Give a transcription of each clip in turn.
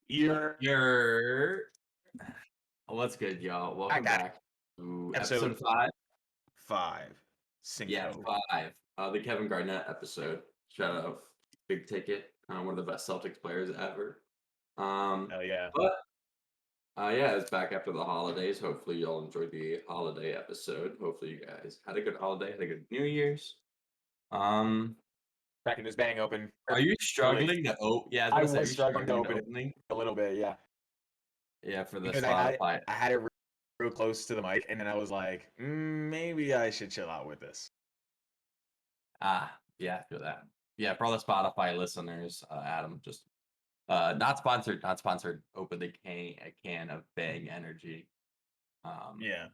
You're what's good, y'all? I Welcome got back to episode episode 5. 5. Yeah, Cinco. 5. The Kevin Garnett episode. Shout out, big ticket. One of the best Celtics players ever. Hell yeah. But yeah, it's back after the holidays. Hopefully, y'all enjoyed the holiday episode. Hopefully, you guys had a good holiday, had a good New Year's. Um, Cracking this bang open are you early. struggling to open? Yeah, I was I about to say, are was you struggling to struggling to open it opening? a little bit, yeah. Yeah, for the Because I had Spotify. I had it real close to the mic, and then I was like, maybe I should chill out with this. Yeah, I feel that. Yeah, for all the Spotify listeners, Adam just not sponsored, not sponsored. Opened a can of Bang Energy. Um, Yeah.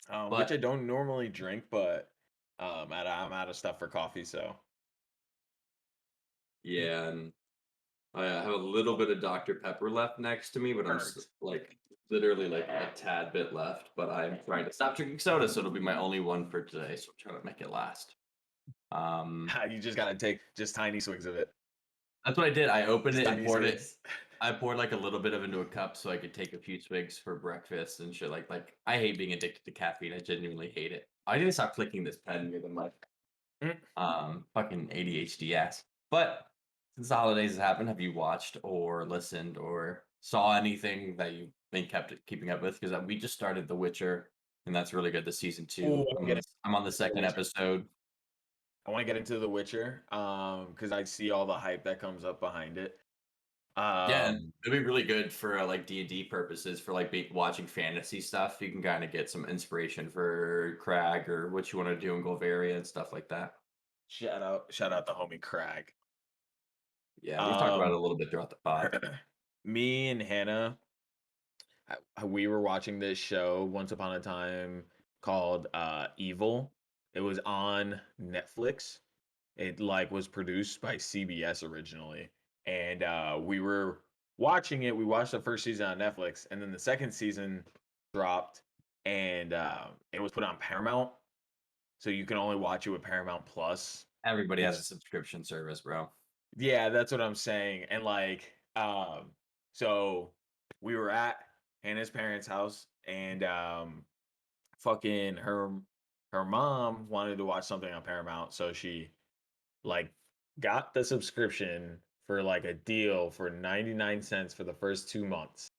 Which I but don't normally drink, but I'm out of stuff for coffee, so yeah, and I have a little bit of Dr. Pepper left next to me, but burnt. like literally like a tad bit left. But I'm trying to stop drinking soda, so it'll be my only one for today. So I'm trying to make it last. You just gotta take just tiny swigs of it. That's what I did. I opened Just it and tiny poured it. swigs. I poured like a little bit of into a cup so I could take a few swigs for breakfast and shit. Like I hate being addicted to caffeine. I genuinely hate it. I need to stop clicking this pen near the mic. Mm. Fucking ADHD ass. But since the holidays has happened, have you watched or listened or saw anything that you've been keeping up with? Because we just started The Witcher, and that's really good. The season Ooh, 2. I'm on the The second Witcher. episode. I want to get into The Witcher, because I see all the hype that comes up behind it. Yeah, and Um, it'd be really good for like D&D purposes for like watching fantasy stuff. You can kind of get some inspiration for Crag or what you want to do in Golvaria and stuff like that. shout out the homie Crag. Yeah, we've talked about it Um, a little bit throughout the pod. Me and Hannah, we were watching this show once upon a time called Evil. It was on Netflix. It like was produced by CBS originally, and we were watching it. We watched the first season on Netflix, and then the second season dropped, and it was put on Paramount, so you can only watch it with Paramount Plus. Everybody has a Which, subscription service, bro. yeah, that's what I'm saying. And like, so we were at Hannah's parents' house, and fucking her mom wanted to watch something on Paramount, so she like got the subscription for like a deal for 99 cents for the first 2 months.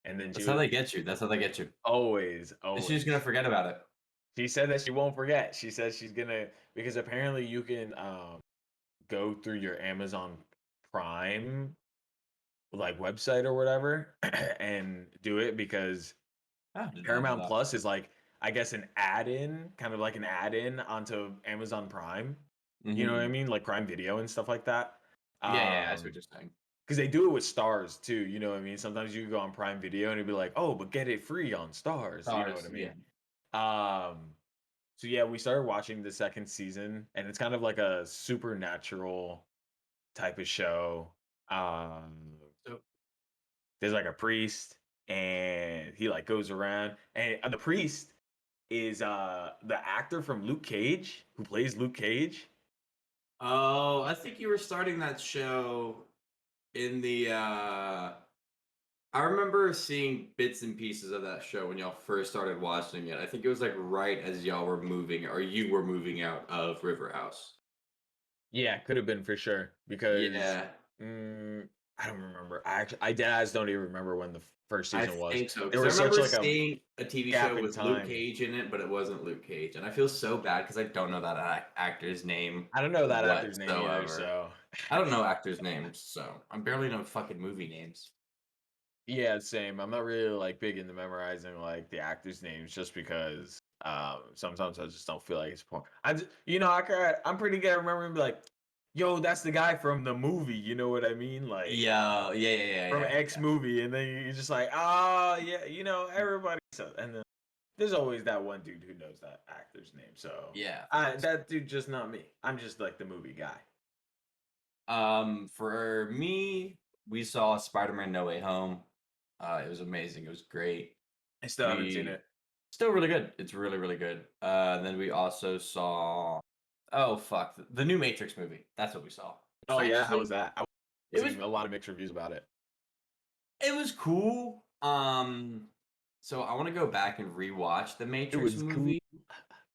And then she That's how was they get you. That's how they get you. always, And she's gonna always. forget about it. She said that she won't forget. She says she's gonna, because apparently you can go through your Amazon Prime like website or whatever and do it, because Ah, did not know Paramount that. Plus is like, I guess, an add-in, kind of like an add-in onto Amazon Prime. You know what I Hmm. mean? Like Prime Video and stuff like that. Yeah, I see what you're saying. Because they do it with Stars too. You know what I mean? Sometimes you go on Prime Video and it'd be like, oh, but get it free on Stars. You know what Stars, I yeah. mean? Um, so yeah, we started watching the second season, and it's kind of like a supernatural type of show. So there's like a priest, and he like goes around, and the priest is the actor from Luke Cage who plays Luke Cage. Oh, I think you were starting that show in the I remember seeing bits and pieces of that show when y'all first started watching it. I think it was like right as y'all were moving or you were moving out of River House. Yeah, could have been for sure, because Yeah, mm, I don't remember. I dead ass don't even remember when the first I season was. think so. There Because I was such remember like a seeing a TV gap show in with Luke time. Cage in it, but it wasn't Luke Cage. And I feel so bad because I don't know that actor's name I don't know that actor's name either, whatsoever. so I don't know actors' names, so I barely know fucking movie names. yeah, same. I'm not really like big into memorizing like the actors' names, just because sometimes I just don't feel like it's point. I'm pretty good at remembering, be like, yo, that's the guy from the movie. You know what I mean? Like from X Yeah. movie, and then you're just like, ah, yeah, everybody. So, and then there's always that one dude who knows that actor's name. So Yeah, facts. that dude just not me. I'm just like the movie guy. For me, we saw Spider-Man No Way Home. It was amazing. It was great. I still haven't seen We it. still really good. It's really, really good. Then we also saw oh fuck, the new Matrix movie. That's what we saw. It's Oh yeah, how actually was that? I was it was seeing a lot of mixed reviews about it. It was cool. So I want to go back and rewatch the It Matrix was cool. movie.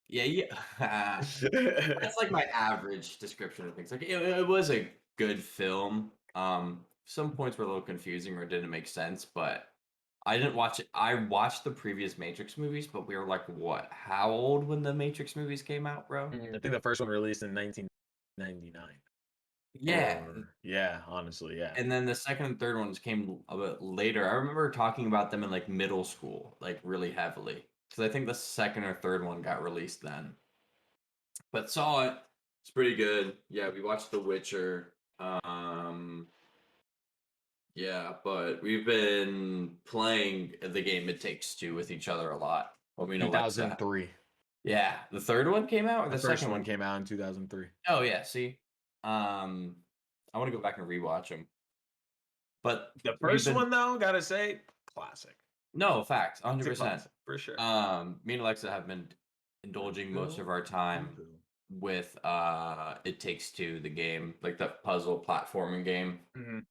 Yeah, yeah. That's like my average description of things. Like it was a good film. Some points were a little confusing or didn't make sense, but I didn't watch it. I watched the previous Matrix movies, but we were like, what? How old when the Matrix movies came out, bro? I think the first one released in 1999. Yeah. Or yeah, honestly, yeah. And then the second and third ones came a bit later. I remember talking about them in like middle school, like really heavily. Because I think the second or third one got released then. But saw it. It's pretty good. Yeah, we watched The Witcher. Yeah, but we've been playing the game It Takes Two with each other a lot. I mean, Alexa. 2003. Yeah, the third one came out or The the first second one one? came out in 2003. Oh yeah, see. I want to go back and rewatch them. But The we've first been one, though, gotta say, classic. no facts, It's a 100%. classic for sure. Me and Alexa have been indulging most Bill, of our time with It Takes Two, the game, like the puzzle platforming game. Mhm.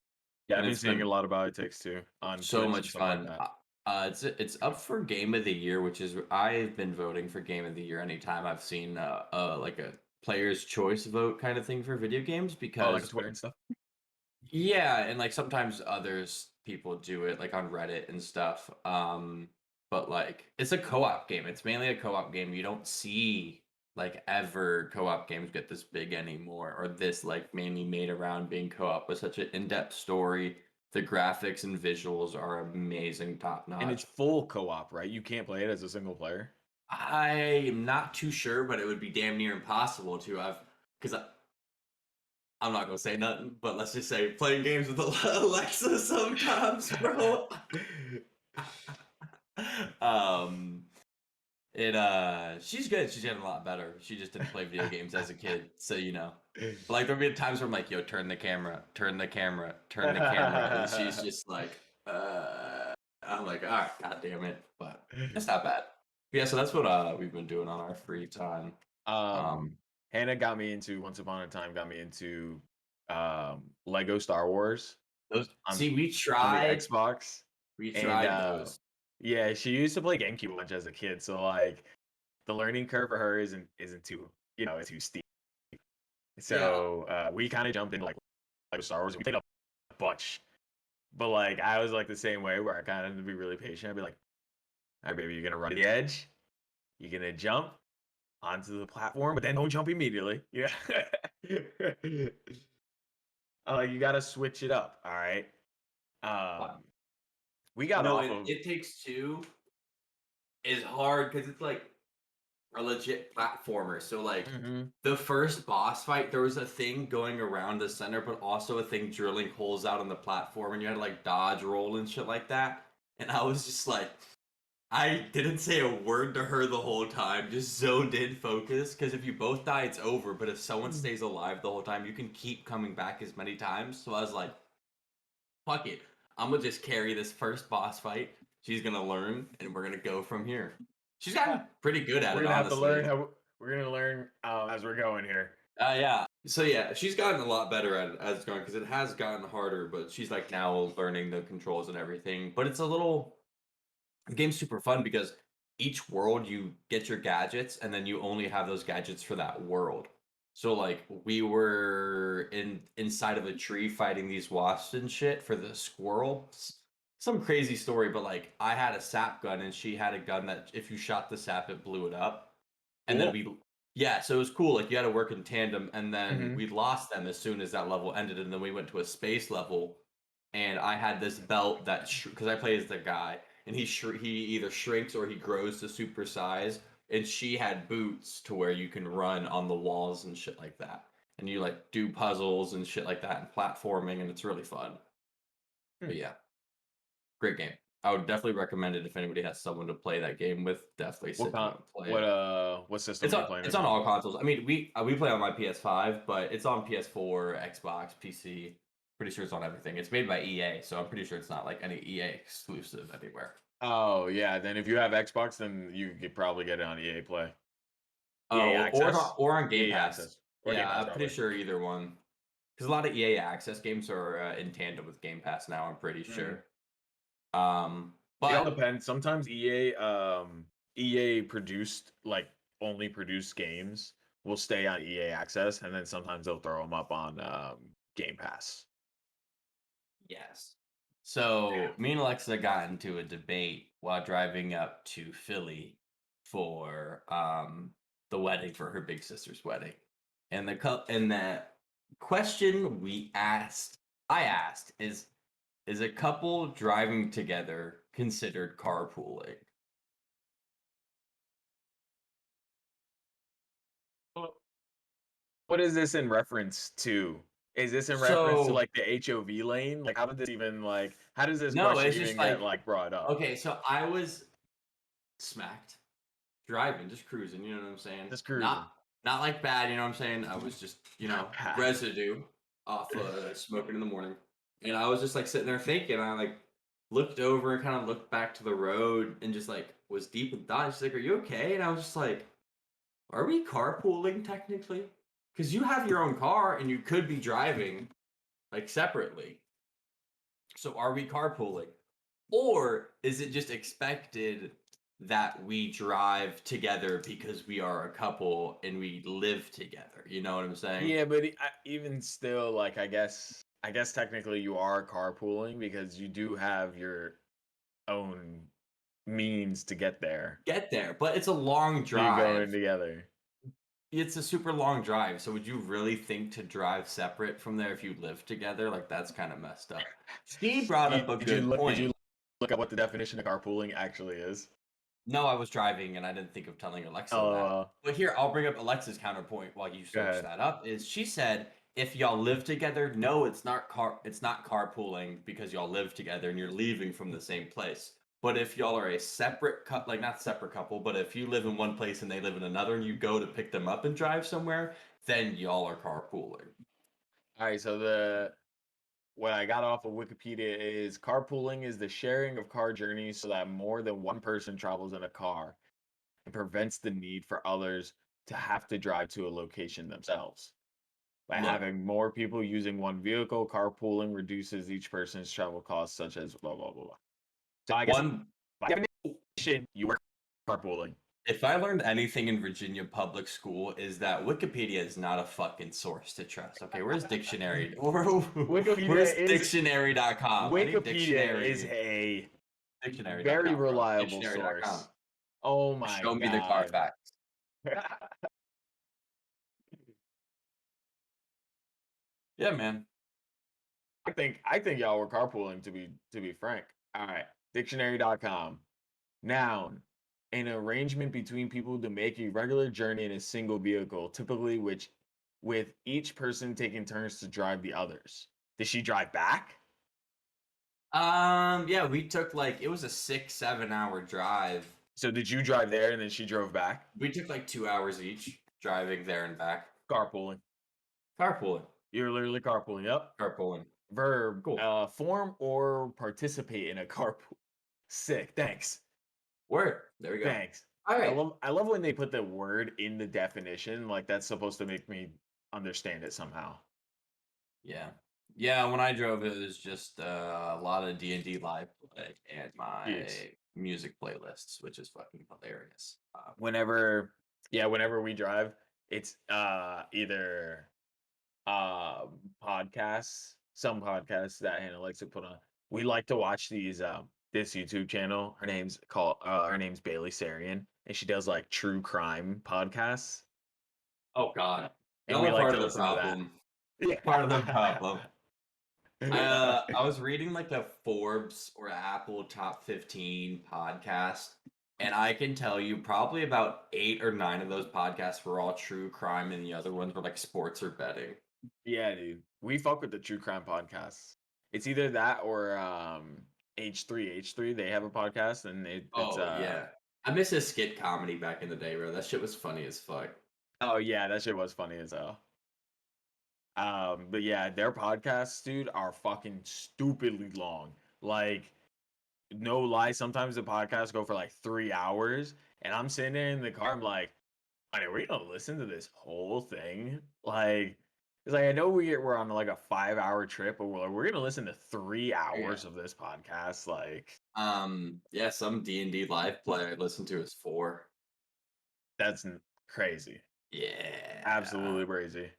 Yeah, I've And been it's seeing a been lot about It Takes Two on so Twitch and much stuff like fun. that. It's up for Game of the Year, which is I've been voting for Game of the Year anytime I've seen like a player's choice vote kind of thing for video games Oh, like a because Twitter and stuff. yeah, and like sometimes others people do it like on Reddit and stuff. But like it's a co-op game. It's mainly a co-op game. You don't see like ever co-op games get this big anymore or this like mainly made around being co-op with such an in-depth story. The graphics and visuals are amazing, top And it's notch. full co-op, right? You can't play it as a single player. I am not too sure, but it would be damn near impossible to. Because I'm not gonna say nothing, but let's just say playing games with Alexa sometimes, bro. um, she's good. She's getting a lot better. She just didn't play video games as a kid, so you know. Like there'll be times where I'm like, "Yo, turn the camera, turn the camera, turn the camera," and she's just like, I'm like, "All right, god damn it," but it's not bad. Yeah, so that's what we've been doing on our free time. um, Um, Hannah got me into Once Upon a Time, got me into Lego Star Wars those on see, on the Xbox. we And tried those. yeah, she used to play GameCube a bunch as a kid, so like the learning curve for her isn't too, too steep. Yeah, So we kind of jumped into like Star Wars. We played a bunch, but like I was like the same way where I kind of had to be really patient. I'd be like, "All right, baby, you're gonna run to the edge. You're gonna jump onto the platform, but then don't jump immediately. Yeah, you gotta switch it up. All right." but, Um, we got no, off of. It Takes Two is hard because it's like a legit platformer. So like Mhm. the first boss fight, there was a thing going around the center, but also a thing drilling holes out on the platform, and you had to like dodge roll and shit like that. And I was just like, I didn't say a word to her the whole time, just zoned in focus. Because if you both die, it's over. But if someone stays alive the whole time, you can keep coming back as many times. So I was like, fuck it. I'm gonna just carry this first boss fight. She's gonna learn, and we're gonna go from here. She's gotten pretty good at We're it, gonna have to learn honestly. how. We're gonna learn as we're going here. Yeah. So yeah, she's gotten a lot better at it as it's gone because it has gotten harder. But she's like now learning the controls and everything. But it's a little the game's super fun because each world you get your gadgets and then you only have those gadgets for that world. So like we were inside of a tree fighting these wasps and shit for the squirrel. Some crazy story, but like I had a sap gun and she had a gun that if you shot the sap it blew it up. And then Cool. we yeah, so it was cool. Like you had to work in tandem and then Hmm. we lost them as soon as that level ended and then we went to a space level and I had this belt that because I play as the guy and he either shrinks or he grows to super size and she had boots to where you can run on the walls and shit like that and you like do puzzles and shit like that and platforming and it's really fun. But yeah, great game. I would definitely recommend it if anybody has someone to play that game with. Definitely What sit down con- and play it. what system are you playing It's it on on? all consoles. I mean, we play on my PS5, but it's on PS4, Xbox, PC. Pretty sure it's on everything. It's made by EA, so I'm pretty sure it's not like any EA exclusive anywhere. Oh yeah, then if you have Xbox, then you could probably get it on EA Play, EA Oh, Access, or on Game EA Pass. Access, or Yeah, Game Pass I'm pretty probably. sure either one. Because a lot of EA Access games are in tandem with Game Pass now. I'm pretty Mhm. sure. It all But depends. Sometimes EA produced like only produced games will stay on EA Access, and then sometimes they'll throw them up on Game Pass. yes. So me and Alexa got into a debate while driving up to Philly for the wedding for her big sister's wedding. And the question I asked is a couple driving together considered carpooling? Well, what is this in reference to? Is this in reference to So like the HOV lane? Like, how did this even like? How does this no, question it's just even get like like brought up? okay, so I was smacked driving, just cruising, you know what I'm saying? Just Not cruising. not like bad, you know what I'm saying? I was just, Not bad. residue off smoking in the morning. And I was just like sitting there thinking, I like looked over and kind of looked back to the road and just like was deep in thought. She's like, "Are you okay?" And I was just like, "Are we carpooling technically? Because you have your own car and you could be driving like separately. So are we carpooling? Or is it just expected that we drive together because we are a couple and we live together? You know what I'm saying? Yeah, but even still, like I guess technically you are carpooling because you do have your own means to get there. Get there, but it's a long So you're going drive. together. It's a super long drive. So would you really think to drive separate from there if you live together? Like that's kind of messed up. She brought up a good Did point. you look at what the definition of carpooling actually is? No, I was driving and I didn't think of telling Alexa that. Oh, But here, I'll bring up Alexa's counterpoint while you go search ahead. that up. Is she said if y'all live together, no, it's not carpooling because y'all live together and you're leaving from the same place. But if y'all are a separate like not separate couple, but if you live in one place and they live in another and you go to pick them up and drive somewhere, then y'all are carpooling. All right, so the what I got off of Wikipedia is carpooling is the sharing of car journeys so that more than one person travels in a car and prevents the need for others to have to drive to a location themselves. By Look, having more people using one vehicle, carpooling reduces each person's travel costs, such as blah blah blah. So I guess one by definition, you are carpooling. if I learned anything in Virginia public school is that Wikipedia is not a fucking source to trust. Okay, where's dictionary? Where's Wikipedia is dictionary.com? I need Wikipedia is dictionary. a very Dictionary.com, bro. reliable Dictionary.com. source. Oh my Show me the car god. facts. Yeah, man. I think y'all were carpooling to be frank. All right. Dictionary.com. Noun. An arrangement between people to make a regular journey in a single vehicle, typically which with each person taking turns to drive the others. Did she drive back? Yeah, we took like it was a 6, 7 hour drive. So did you drive there and then she drove back? We took like 2 hours each driving there and back. Carpooling. Carpooling. You're literally carpooling. Yep. Carpooling. Verb. Cool. Form or participate in a carpool. Sick. Thanks. Word. There we go. Thanks. All right. I love when they put the word in the definition. Like that's supposed to make me understand it somehow. Yeah. Yeah, when I drove, it was just a lot of D&D live play and my Yes. music playlists, which is fucking hilarious. Whenever whenever we drive, it's either podcasts, some podcasts that Hannah likes to put on. We like to watch these this YouTube channel. Her name's Bailey Sarian, and she does like true crime podcasts. Oh God, And y'all we are like part to of the listen to that. problem. Yeah. Part of the problem. I was reading like the Forbes or Apple Top 15 podcast, and I can tell you probably about 8 or 9 of those podcasts were all true crime, and the other ones were like sports or betting. Yeah, dude. We fuck with the true crime podcasts. It's either that or H3. H3, they have a podcast and it's Oh yeah, I miss his skit comedy back in the day, bro. That shit was funny as fuck. oh yeah, that shit was funny as hell. But yeah, their podcasts, dude, are fucking stupidly long. Like, no lie, sometimes the podcasts go for like 3 hours, and I'm sitting there in the car, I'm like, are we gonna listen to this whole thing? Like, It's like I know we're on like a 5-hour trip, but we're gonna listen to 3 Yeah. hours of this podcast. Like Yeah, some D&D live play I listened to is 4. that's crazy, Yeah. absolutely crazy.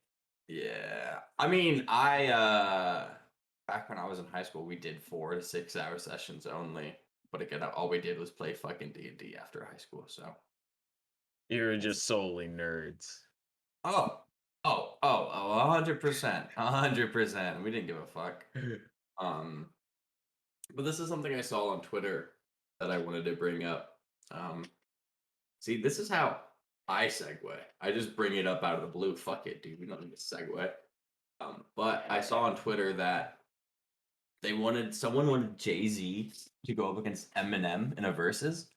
Yeah. I mean, back when I was in high school, we did 4 to 6 hour sessions only. But again, all we did was play fucking D&D after high school. So You're it's just solely nerds. oh, 100%, 100%. We didn't give a fuck. Um, but this is something I saw on Twitter that I wanted to bring up. Um, See, this is how I segue. I just bring it up out of the blue. Fuck it, dude. We don't need to segue. But I saw on Twitter that someone wanted Jay-Z to go up against Eminem in a versus,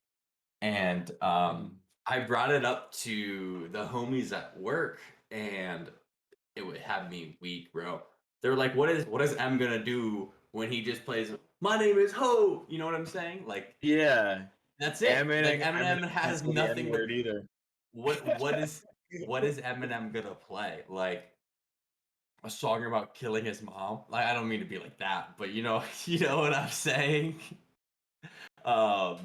and I brought it up to the homies at work, and it would have me weak, bro. They're like, what is M gonna do when he just plays "My name is Ho"? You know what I'm saying? Like Yeah, that's it. Like Eminem Eminem can't has say the nothing but N-word either. what is Eminem gonna play? Like a song about killing his mom? Like I don't mean to be like that, but you know what I'm saying? Um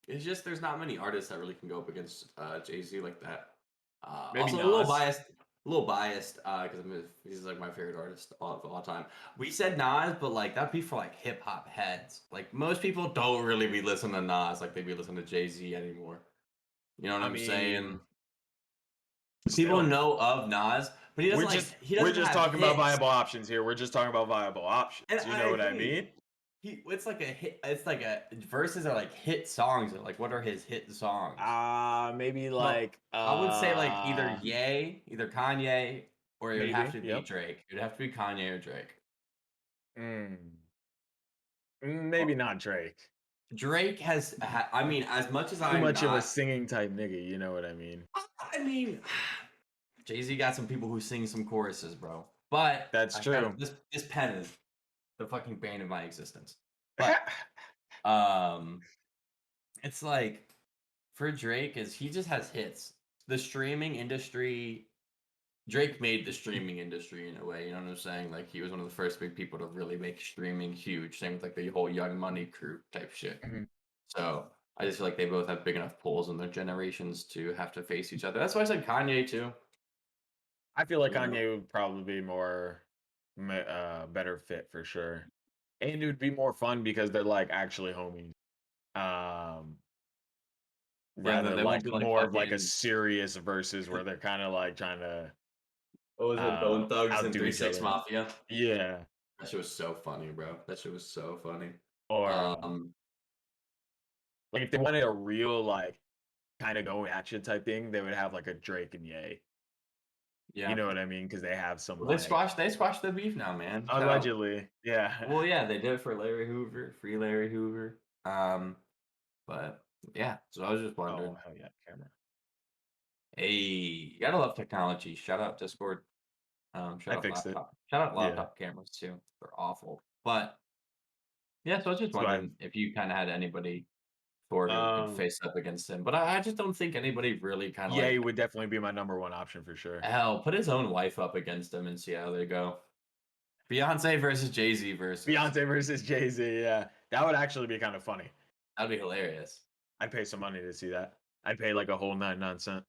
it's just there's not many artists that really can go up against Jay-Z like that. Maybe Also Nas. a little biased because he's like my favorite artist of all time. We said Nas, but like that'd be for like hip hop heads. Like most people don't really be listening to Nas like they be listening to Jay-Z anymore. You know what I I'm saying? mean, People still, know of Nas, but he we're doesn't just have talking about hits. viable options here. We're just talking about viable And options. You I know what I agree. mean? It's like a hit. It's like a verses are like hit songs. Like what are his hit songs? Maybe But like I would say like either Kanye, or it would have maybe. to be Yep. Drake. It would have to be Kanye or Drake. Mm, Or maybe not Drake. Drake I mean, as much as Too I'm much of a not. singing type nigga. You know what I mean? I mean, Jay-Z got some people who sing some choruses, bro. But That's I got true. this pen is the fucking bane of my existence. But um, it's like for Drake is he just has hits. The streaming industry, Drake made the streaming industry in a way. You know what I'm saying? Like he was one of the first big people to really make streaming huge. Same with like the whole Young Money crew type shit. Mhm. So I just feel like they both have big enough pulls in their generations to have to face each other. That's why I said Kanye too. I feel like You know, Kanye would probably be more better fit for sure, and it would be more fun because they're like actually homies. Um, yeah. Then rather they won't like be like more of like a fucking. serious versus where they're kind of like trying to What was it? Bone Thugs and outdo Three each Six other. Mafia. Yeah. That shit was so funny, bro. That shit was so funny. Or Um, like if they wanted a real like kind of go at you type thing, they would have like a Drake and Ye. You yeah. know what I mean? Because they have some Well, like they squashed the beef now, man. Shout out. allegedly, yeah. Well, yeah, they did it for Larry Hoover, free Larry Hoover. But yeah, so I was just Oh wondering. hell yeah, camera. Hey, you gotta love technology. Shout out Discord. I fixed it. Shout out Yeah. laptop cameras too. They're awful. But yeah, so I was just So I wondering if you kind of had anybody for who could um face up against him. But I just don't think anybody really kind of Ye like would definitely be my number one option for sure. hell put his own wife up against him and see how they go. Beyonce versus Jay-Z versus. Beyonce versus Jay-Z, yeah. That would actually be kind of funny. That'd be hilarious. I'd pay some money to see that. I'd pay like a whole 99 cent.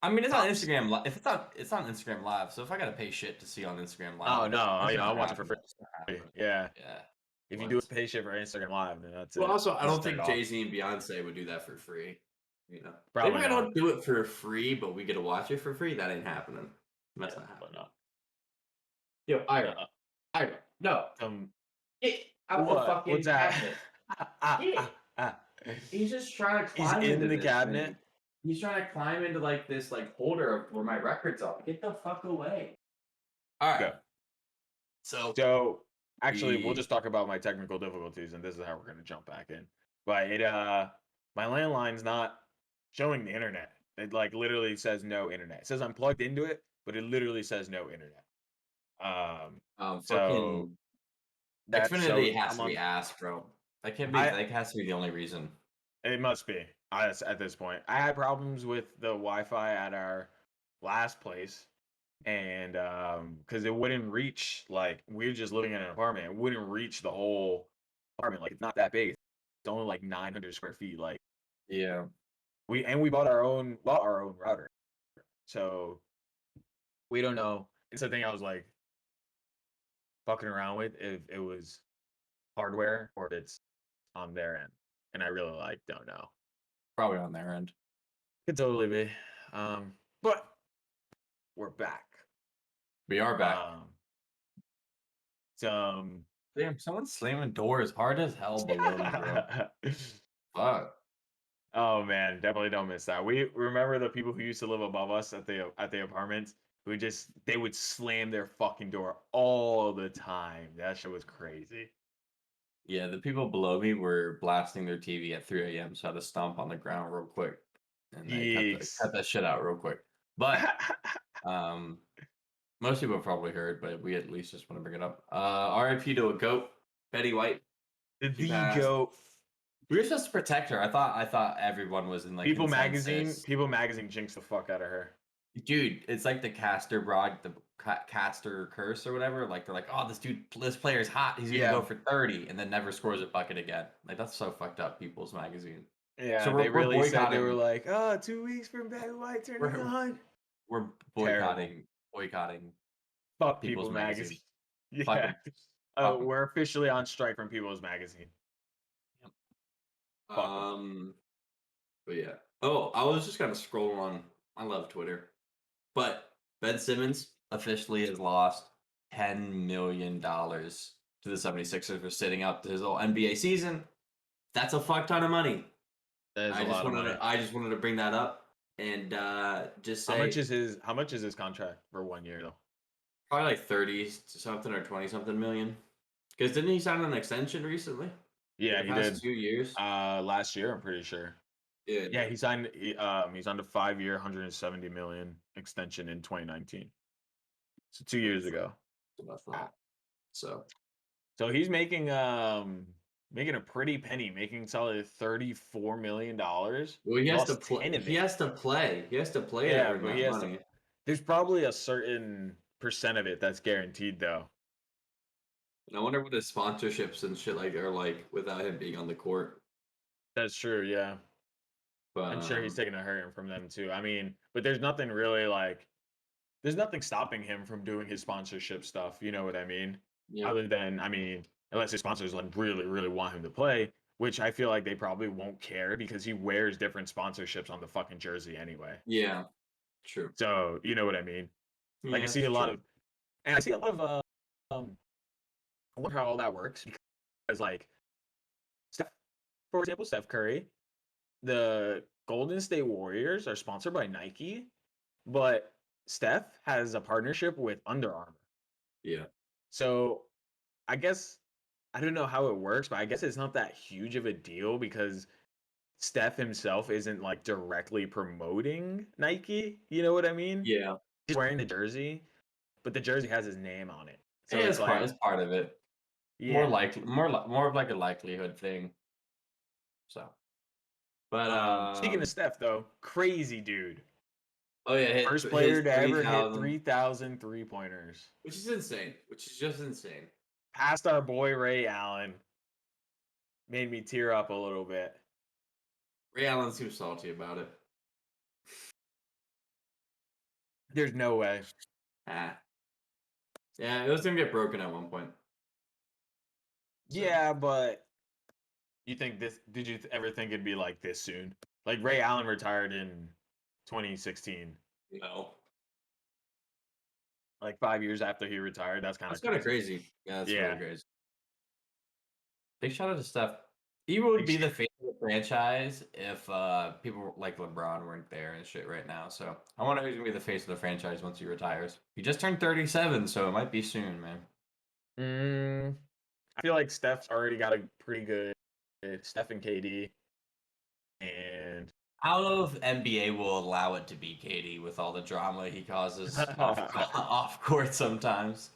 I mean, it's on Tops. Instagram. If it's on Instagram Live, so if I gotta pay shit to see on Instagram Oh Live, no, that's you know, I not watch it for happening. free. That's not happening. Yeah. Yeah. If you do What? it pay shit for Instagram Live, then that's Well, it. also, I Just don't turn it think off. Jay Z and Beyonce would do that for free. You know, they Probably might not. not do it for free, but we get to watch it for free. That ain't happening. That's Yeah, not but happening. no. Yo, Ira, no, Um, get out the what? What's fucking that? cabinet. Get. He's just trying to He's climb in into the this cabinet. thing. He's trying to climb into like this like holder where my records are. Get the fuck away. All right. Go. So So actually, we'll we just talk about my technical difficulties, and this is how we're gonna jump back in. But my landline's not showing the internet. It like literally says no internet. It says I'm plugged into it, but it literally says no internet. So fucking that's so Xfinity has I'm to be on. ass, bro. That can't be. I That has to be the only reason. It must be at this point. I had problems with the Wi-Fi at our last place. and because it wouldn't reach, like, we're just living in an apartment, it wouldn't reach the whole apartment. Like, it's not that big. It's only like 900 square feet. Like, Yeah. we bought our own router, so we don't know. It's the thing I was like fucking around with, if it was hardware or if it's on their end, and I really like don't know. Probably on their end. Could totally be. But we're back. We are back. Some Damn, someone's slamming doors hard as hell below me, bro. Fuck. Oh man, definitely don't miss that. We remember the people who used to live above us at the apartments, who just they would slam their fucking door all the time. That shit was crazy. Yeah, the people below me were blasting their TV at 3 a.m. So I had to stomp on the ground real quick, and they Yeeks. cut that shit out real quick. But um, most people have probably heard, but we at least just want to bring it up. R.I.P. to a goat, Betty White. She The passed. goat. We were supposed to protect her. I thought everyone was in like consensus. People magazine jinxed the fuck out of her. Dude, it's like the Caster broad, the Caster curse or whatever. Like they're like, oh, this player is hot. He's gonna Yeah. go for 30, and then never scores a bucket again. Like that's so fucked up. People's Magazine. Yeah, So they we're really said they boycotting. were like, oh, 2 weeks from Betty White turning We're on. we're Terrible. boycotting Fuck People's People Magazine. Magazine. Fuck Yeah. 'em. Fuck 'em. We're officially on strike from People's Magazine. Yep. Fuck 'em. But yeah. Oh, I was just kind of scrolling on. I love Twitter, but Ben Simmons officially has lost $10 million to the 76ers for sitting out his whole NBA season. That's a fuck ton of money. That is a lot of money. I just wanted to bring that up and just say How much is his contract for 1 year though? probably like 30 something or 20 something million. Because didn't he sign an extension recently? Yeah, The he past did. 2 years. Last year, I'm pretty sure. Yeah. Yeah, he signed a 5-year, 170 million extension in 2019. So 2 years ago. About that. So he's making a pretty penny, making solid $34 million. Well, he has to Lost play. 10 of He it. has to play. He has to play to Yeah, earn but that he has to. money. There's probably a certain percent of it that's guaranteed though. And I wonder what his sponsorships and shit like are like without him being on the court. That's true, yeah. But I'm sure he's taking a hurting from them too. I mean, but there's nothing really like there's nothing stopping him from doing his sponsorship stuff, you know what I mean? yeah, Other than, I mean, unless his sponsors like really, really want him to play, which I feel like they probably won't care because he wears different sponsorships on the fucking jersey anyway. yeah, true. So, you know what I mean? Like Yeah, I that's see a lot true. of and I see a lot of I wonder how all that works because like Steph, for example, Steph Curry, the Golden State Warriors are sponsored by Nike, but Steph has a partnership with Under Armour. Yeah, So I guess I don't know how it works, but I guess it's not that huge of a deal because Steph himself isn't like directly promoting Nike. You know what I mean? yeah. He's wearing the jersey, but the jersey has his name on it. So Yeah, it's like, it's part of it. More yeah. likely, more of like a likelihood thing. So, but Speaking of Steph, though, crazy dude. oh yeah, First his player to ever hit 3,000, 3,000 3-pointers. which is insane. Which is just insane. Past our boy Ray Allen. Made me tear up a little bit. Ray Allen seems salty about it. There's no way. Ah, yeah, it was gonna get broken at one point. So. Yeah, but you think this? Did you ever think it'd be like this soon? Like Ray Allen retired in 2016. No. Like 5 years after he retired. That's kind That's of kind of crazy. crazy. Yeah, that's Yeah. really crazy. Big shout out to Steph. He would be the face of the franchise if people like LeBron weren't there and shit right now. So I wonder who's gonna be the face of the franchise once he retires. He just turned 37, so it might be soon, man. I feel like Steph's already got a pretty good Steph and KD, and I don't know if NBA will allow it to be KD with all the drama he causes off court sometimes.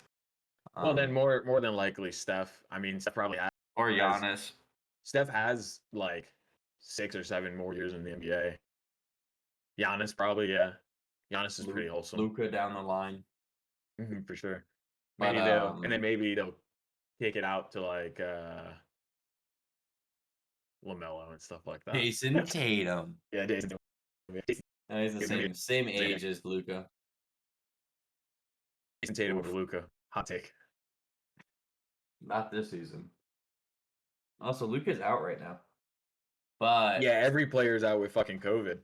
well, then more than likely Steph. I mean, Steph probably has. Or Giannis. Steph has like 6 or 7 more years in the NBA. Giannis probably, yeah. Giannis is pretty wholesome. Luca down the line. For sure. But Maybe they'll kick it out to like LaMelo and stuff like that. Jason Tatum. Yeah, Jason. He's the Tatum. same age as Luca. Jason Tatum over Luca. Hot take. Not this season. Also, Luca's out right now. But Yeah, every player's out with fucking COVID.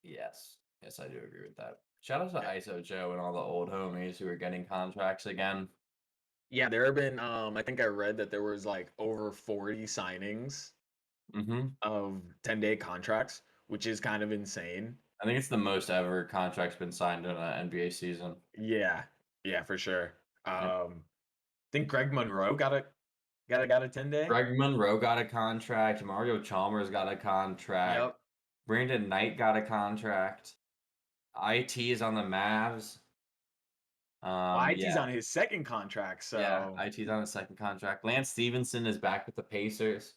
yes, I do agree with that. Shout out to ISO Joe and all the old homies who are getting contracts again. Yeah, there have been. I think I read that there was like over 40 signings of 10-day contracts, which is kind of insane. I think it's the most ever contracts been signed in an NBA season. Yeah, for sure. I think Greg Monroe got a 10-day. Greg Monroe got a contract. Mario Chalmers got a contract. Yep. Brandon Knight got a contract. IT is on the Mavs. IT's on his second contract, so yeah, IT's on his second contract. Lance Stevenson is back with the Pacers.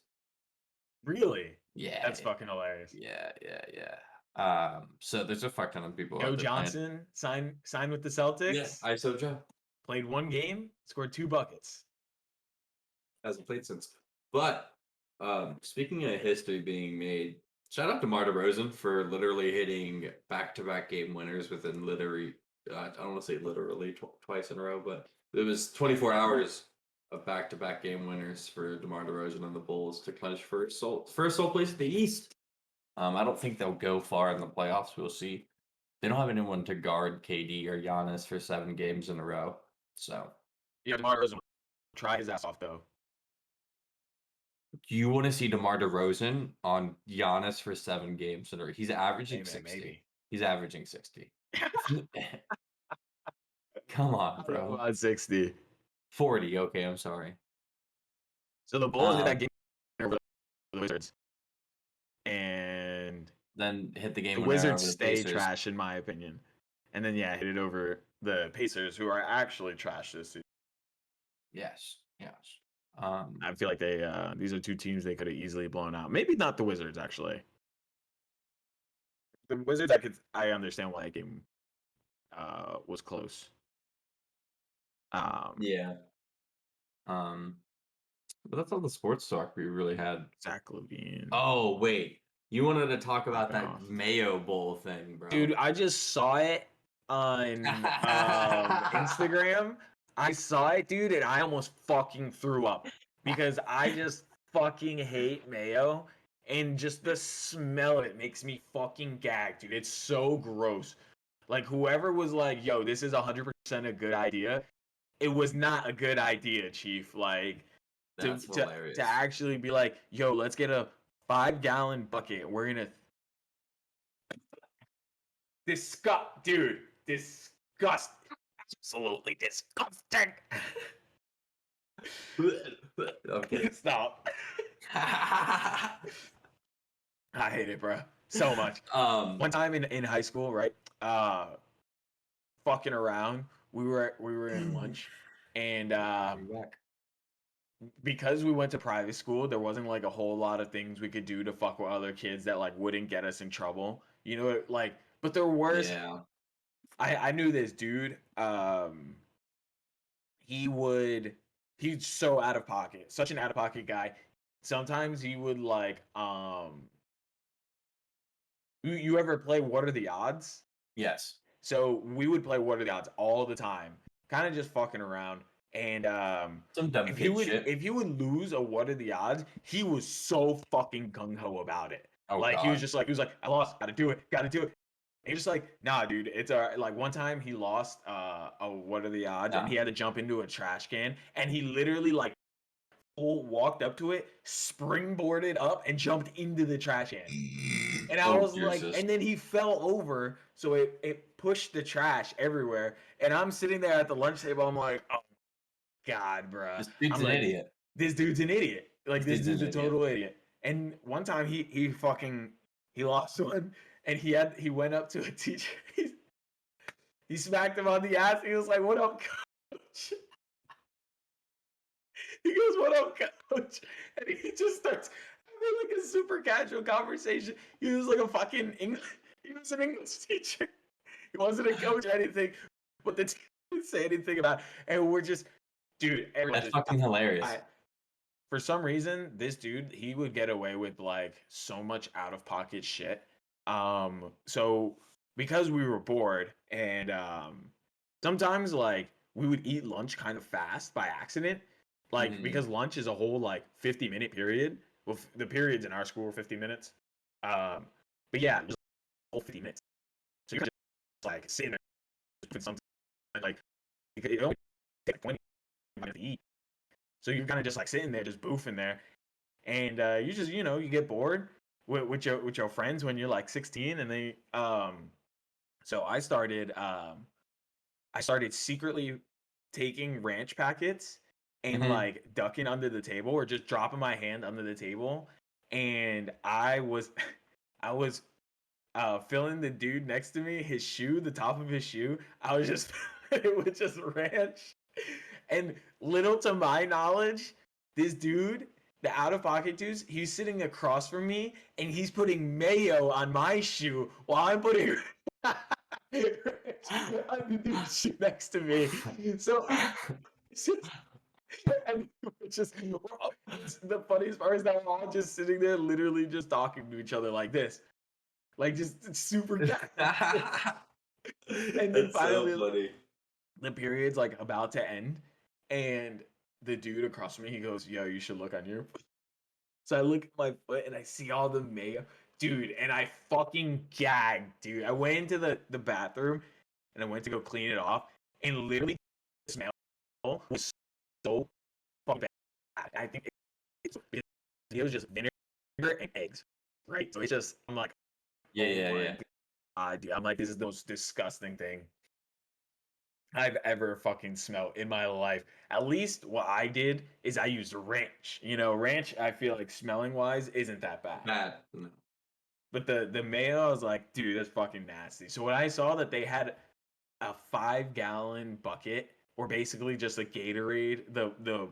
Really? Yeah, that's fucking hilarious. Yeah. So there's a fuck ton of people. Joe Johnson signed with the Celtics. Yeah, ISO Joe played one game, scored 2 buckets. Hasn't played since. But speaking of history being made, shout out to DeMar DeRozan for literally hitting back-to-back game winners within literally, I don't want to say literally twice in a row, but it was 24 hours of back-to-back game winners for DeMar DeRozan and the Bulls to clinch first sole place in the East. I don't think they'll go far in the playoffs. We'll see. They don't have anyone to guard KD or Giannis for 7 games in a row. So yeah, DeMar DeRozan try his ass off though. You want to see DeMar DeRozan on Giannis for 7 games in a row? He's averaging 60. Maybe. He's averaging 60. Come on, bro. About 60. 40. Okay, I'm sorry. So the Bulls hit that game over the Wizards, and then hit the game. The Wizards stay trash, in my opinion, and then hit it over the Pacers, who are actually trash this season. Yes. I feel like these are 2 teams they could have easily blown out. Maybe not the Wizards, actually. The Wizards, I understand why that game was close. Yeah. But that's all the sports talk we really had. Zach LaVine. Oh wait, you wanted to talk about that Mayo Bowl thing, bro? Dude, I just saw it on Instagram. I saw it, dude, and I almost fucking threw up because I just fucking hate mayo, and just the smell of it makes me fucking gag, dude. It's so gross. Like, whoever was like, yo, this is 100% a good idea, it was not a good idea, Chief. Like, to actually be like, yo, let's get a 5-gallon bucket. We're gonna dude, disgust. Absolutely disgusting. Okay. Stop. I hate it, bro. So much. One time in high school, right? Fucking around. We were in lunch, and because we went to private school, there wasn't like a whole lot of things we could do to fuck with other kids that like wouldn't get us in trouble. You know, like, but there were. Yeah. I knew this dude. He's so out of pocket, such an out of pocket guy. Sometimes he would like, you ever play What Are the Odds? Yes. So we would play What Are the Odds all the time, kind of just fucking around. And some dumb shit. If you would lose a What Are the Odds, he was so fucking gung ho about it. Oh, like, God. He was like, I lost, gotta do it. And he's just like, nah, dude, it's all right. Like, one time he lost a What Are the Odds, and he had to jump into a trash can, and he literally like walked up to it, springboarded up, and jumped into the trash can. And I was like, and then he fell over, so it pushed the trash everywhere. And I'm sitting there at the lunch table, I'm like, oh God, bro, this dude's an idiot. This dude's an idiot. Like, this dude's a total idiot. And one time he lost one. And he went up to a teacher. He smacked him on the ass. He was like, "What up, coach?" He goes, "What up, coach?" And he just starts having like a super casual conversation. He was like a fucking English. He was an English teacher. He wasn't a coach or anything. But the teacher say anything about, and we're just, dude, everyone That's just, fucking hilarious. I, for some reason, this dude, he would get away with like so much out of pocket shit. So because we were bored and sometimes like we would eat lunch kind of fast by accident, like Mhm. because lunch is a whole like 50-minute period. Well, the periods in our school were 50 minutes. Um, but yeah, just a whole 50 minutes. So you're just like sitting there with something like it only takes like 20 minutes to eat. So you're kind of just like sitting there, just boofing there, and you just you get bored with your friends when you're like 16, and they so I started secretly taking ranch packets and Mhm. like ducking under the table or just dropping my hand under the table, and I was I was filling the dude next to me his shoe, the top of his shoe. I was just it was just ranch. And little to my knowledge, this dude, the out of pocket dudes, he's sitting across from me and he's putting mayo on my shoe while I'm putting on the dude's shoe next to me. So it's just, and it's just the funniest part is that we're all just sitting there, literally just talking to each other like this, like just super casual. And then That's so finally, funny. the period's like about to end, and the dude across from me, he goes, "Yo, you should look on your foot." So I look at my foot and I see all the mayo, dude, and I fucking gagged, dude. I went into the bathroom and I went to go clean it off, and literally the smell was so fucking bad. I think it was just vinegar and eggs, right? So it's just, I'm like, Yeah, oh yeah, my yeah. god, dude. I'm like, this is the most disgusting thing I've ever fucking smelled in my life. At least what I did is I used ranch. Ranch, I feel like smelling wise isn't that bad. Bad. No. But the mayo, I was like, dude, that's fucking nasty. So when I saw that they had a 5-gallon bucket, or basically just a Gatorade, the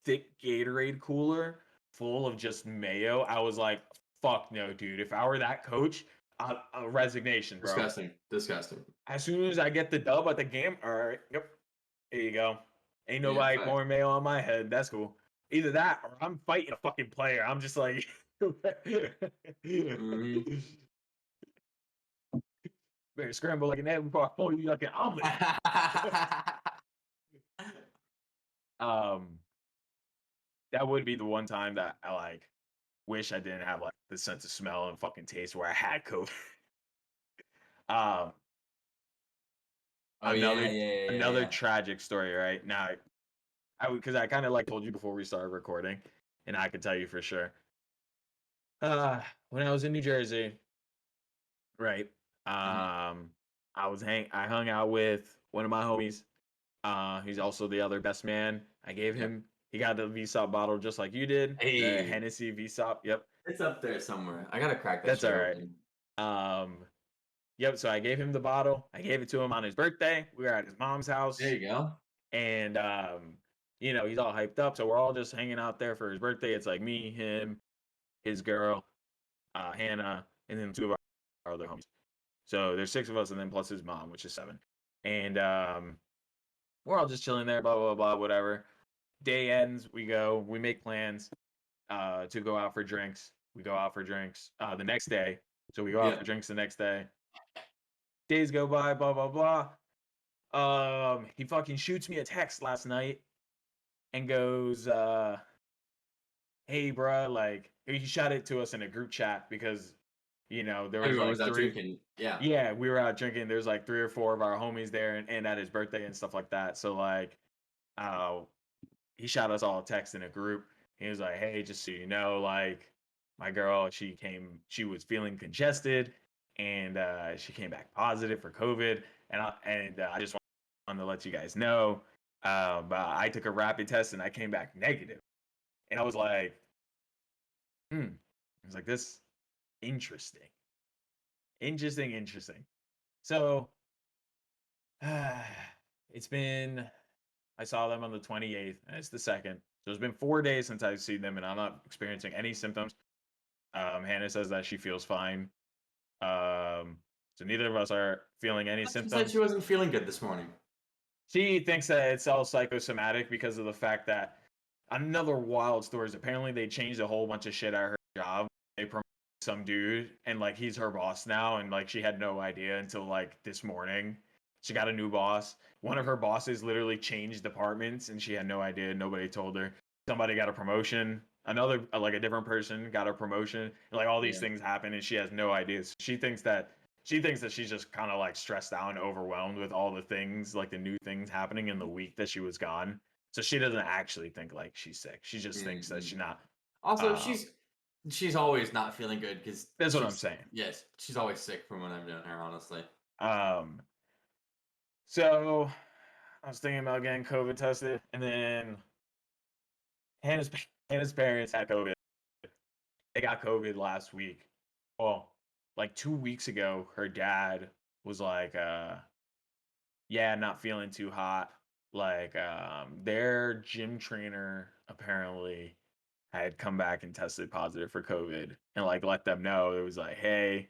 thick Gatorade cooler full of just mayo, I was like, fuck no, dude. If I were that coach, a resignation, bro. Disgusting. Disgusting. As soon as I get the dub at the game, all right, yep, here you go. Ain't Yeah, nobody fact. pouring mayo on my head. That's cool. Either that or I'm fighting a fucking player. I'm just like, Mhm. better scramble like an egg before I fold you like an omelet. Um, that would be the one time that I like wish I didn't have like the sense of smell and fucking taste where I had COVID. Um, Oh yeah, another yeah, yeah, yeah, another yeah. tragic story, right? Now, because I kind of like told you before we started recording, and I can tell you for sure. When I was in New Jersey, right? Mhm. I hung out with one of my homies. He's also the other best man. I gave Yep. him. He got the VSOP bottle just like you did, the Hey, Hennessy VSOP. Yep, it's up there somewhere. I gotta crack that that's shit all right. open. Um, yep. So I gave him the bottle. I gave it to him on his birthday. We were at his mom's There house, you go. and he's all hyped up. So we're all just hanging out there for his birthday. It's like me, him, his girl, Hannah, and then two of our other homies. So there's six of us, and then plus his mom, which is seven. And we're all just chilling there, blah blah blah, whatever. Day ends, we make plans to go out for drinks. We go out for drinks the next day. So we go out for Yep. drinks the next day. Days go by, blah blah blah. He fucking shoots me a text last night and goes, "Hey, bro," like he shot it to us in a group chat because there was Everyone was like out three. drinking. Yeah. Yeah, we were out drinking. There's like three or four of our homies there, and at his birthday and stuff like that. So like, uh, he shot us all a text in a group. He was like, "Hey, just so you know, like, my girl, she was feeling congested, and she came back positive for COVID, and I just wanted to let you guys know. But I took a rapid test and I came back negative." And I was like, "Hmm." I was like, "This interesting, interesting." So it's been I saw them on the 28th, and it's the second. So it's been 4 days since I've seen them, and I'm not experiencing any symptoms. Hannah says that she feels fine. So neither of us are feeling any She said she symptoms. wasn't feeling good this morning. She thinks that it's all psychosomatic because of the fact that another wild story is apparently they changed a whole bunch of shit at her job. They promoted some dude and like he's her boss now and like she had no idea until like this morning. She got a new boss. One of her bosses literally changed departments and she had no idea. Nobody told her. Somebody got a promotion. Another like a different person got a promotion. And, like all these Yeah. things happen and she has no idea. So she thinks that she's just kind of like stressed out and overwhelmed with all the things, like the new things happening in the week that she was gone. So she doesn't actually think like she's sick. She just thinks that Mhm. she's not. Also, Um, she's always not feeling good because that's what I'm saying. she's always sick from when I've known her. Honestly. Um, so I was thinking about getting COVID tested, and then Hannah's Hannah's parents had COVID. They got COVID last week. Well, like 2 weeks ago, her dad was like, yeah, not feeling too hot. Like, their gym trainer apparently had come back and tested positive for COVID and like let them know. It was like, hey,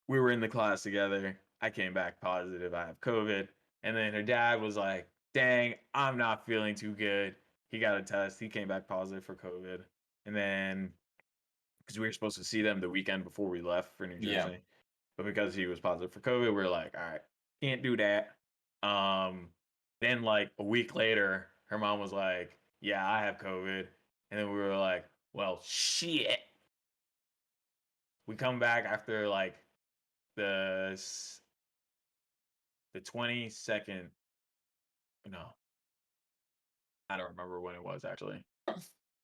we were in the class together. I came back positive. I have COVID. And then her dad was like, dang, I'm not feeling too good. He got a test. He came back positive for COVID. And then, because we were supposed to see them the weekend before we left for New Yeah. Jersey, but because he was positive for COVID, we we're like, all right, can't do that. Um, then like a week later, her mom was like, yeah, I have COVID. And then we were like, well, shit. We come back after like the the 22nd. No, I don't remember when it was actually.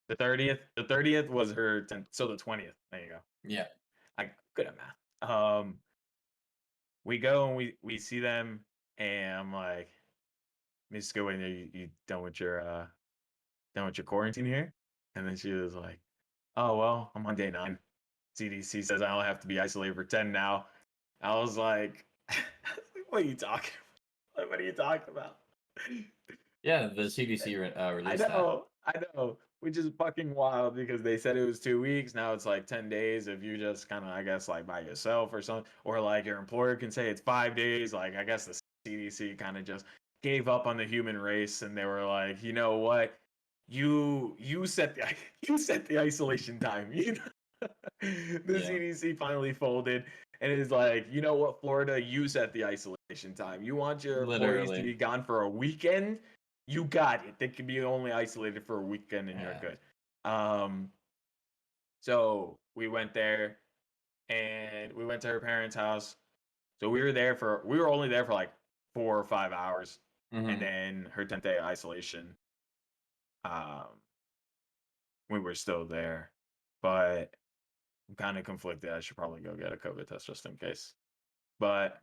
The 30th. The 30th was her 10th. So the 20th. There you go. Yeah. I good at math. We go and we see them, and I'm like, Miss Go in there. You done with your quarantine here? And then she was like, oh well, I'm on day 9. CDC says I only have to be isolated for 10 now. I was like, what are you talking about? What are you talking about? Yeah. The CDC I released that. know, I know. Which is fucking wild because they said it was 2 weeks. Now it's like 10 days if you just kind of, I guess, like by yourself or something. Or like your employer can say it's 5 days. Like, I guess the CDC kind of just gave up on the human race and they were like, you know what? You set the you set the isolation time. You know? The Yeah. CDC finally folded and is like, you know what, Florida, you set the isolation time. You want your employees to Literally. be gone for a weekend? You got it. They can be only isolated for a weekend and you're Yeah. good. Um, so we went there and we went to her parents' house. So we were only there for like 4 or 5 hours. And Hmm. then her 10th day of isolation, um, we were still there. But I'm kind of conflicted. I should probably go get a COVID test just in case. But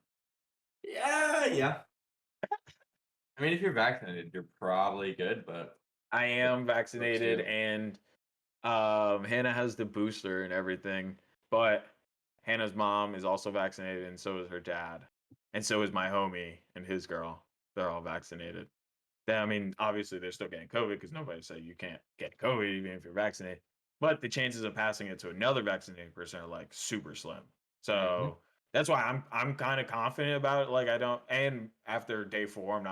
Yeah. Yeah. I mean, if you're vaccinated, you're probably good, but I it's am up to vaccinated you. and Hannah has the booster and everything, but Hannah's mom is also vaccinated, and so is her dad, and so is my homie and his girl. They're all vaccinated. I mean, obviously they're still getting COVID because nobody said you can't get COVID even if you're vaccinated. But the chances of passing it to another vaccinated person are like super slim. Hmm. So that's why I'm kind of confident about it. Like I don't, and after day 4, um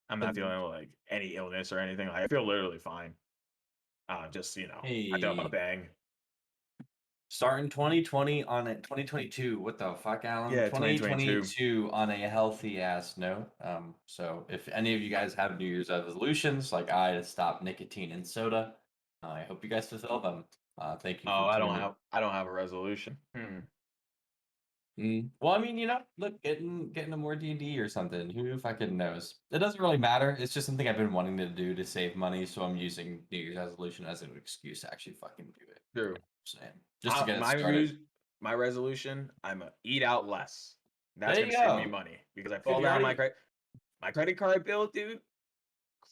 I'm not feeling like any illness or anything. Like, I feel literally fine. Just I felt a Hey, bang. starting 2020 on it, 2022. What the fuck, Alan? Yeah, 2022. 2022 on a healthy ass note. So if any of you guys have New Year's resolutions, like I, to stop nicotine and soda, I hope you guys fulfill them. Thank you for Oh, tuning. I don't have a resolution. Well, I mean, look, getting a more D&D or something. Who fucking knows? It doesn't really matter. It's just something I've been wanting to do to save money, so I'm using New Year's resolution as an excuse to actually fucking do it. True. Saying just to get it My started. my resolution. I'm a eat out less. That's There gonna you save me go. money because I If fall you down already, my credit card bill, dude.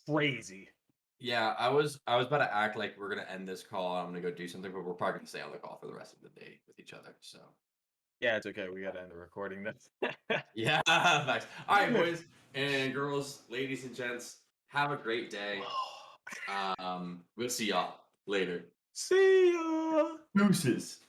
Crazy. yeah, I was about to act like we're gonna end this call. I'm gonna go do something, but we're probably gonna stay on the call for the rest of the day with each other. So Yeah, it's okay. We gotta end the recording. That's yeah, thanks. All right, boys and girls, ladies and gents, have a great day. We'll see y'all later. See ya. Deuces.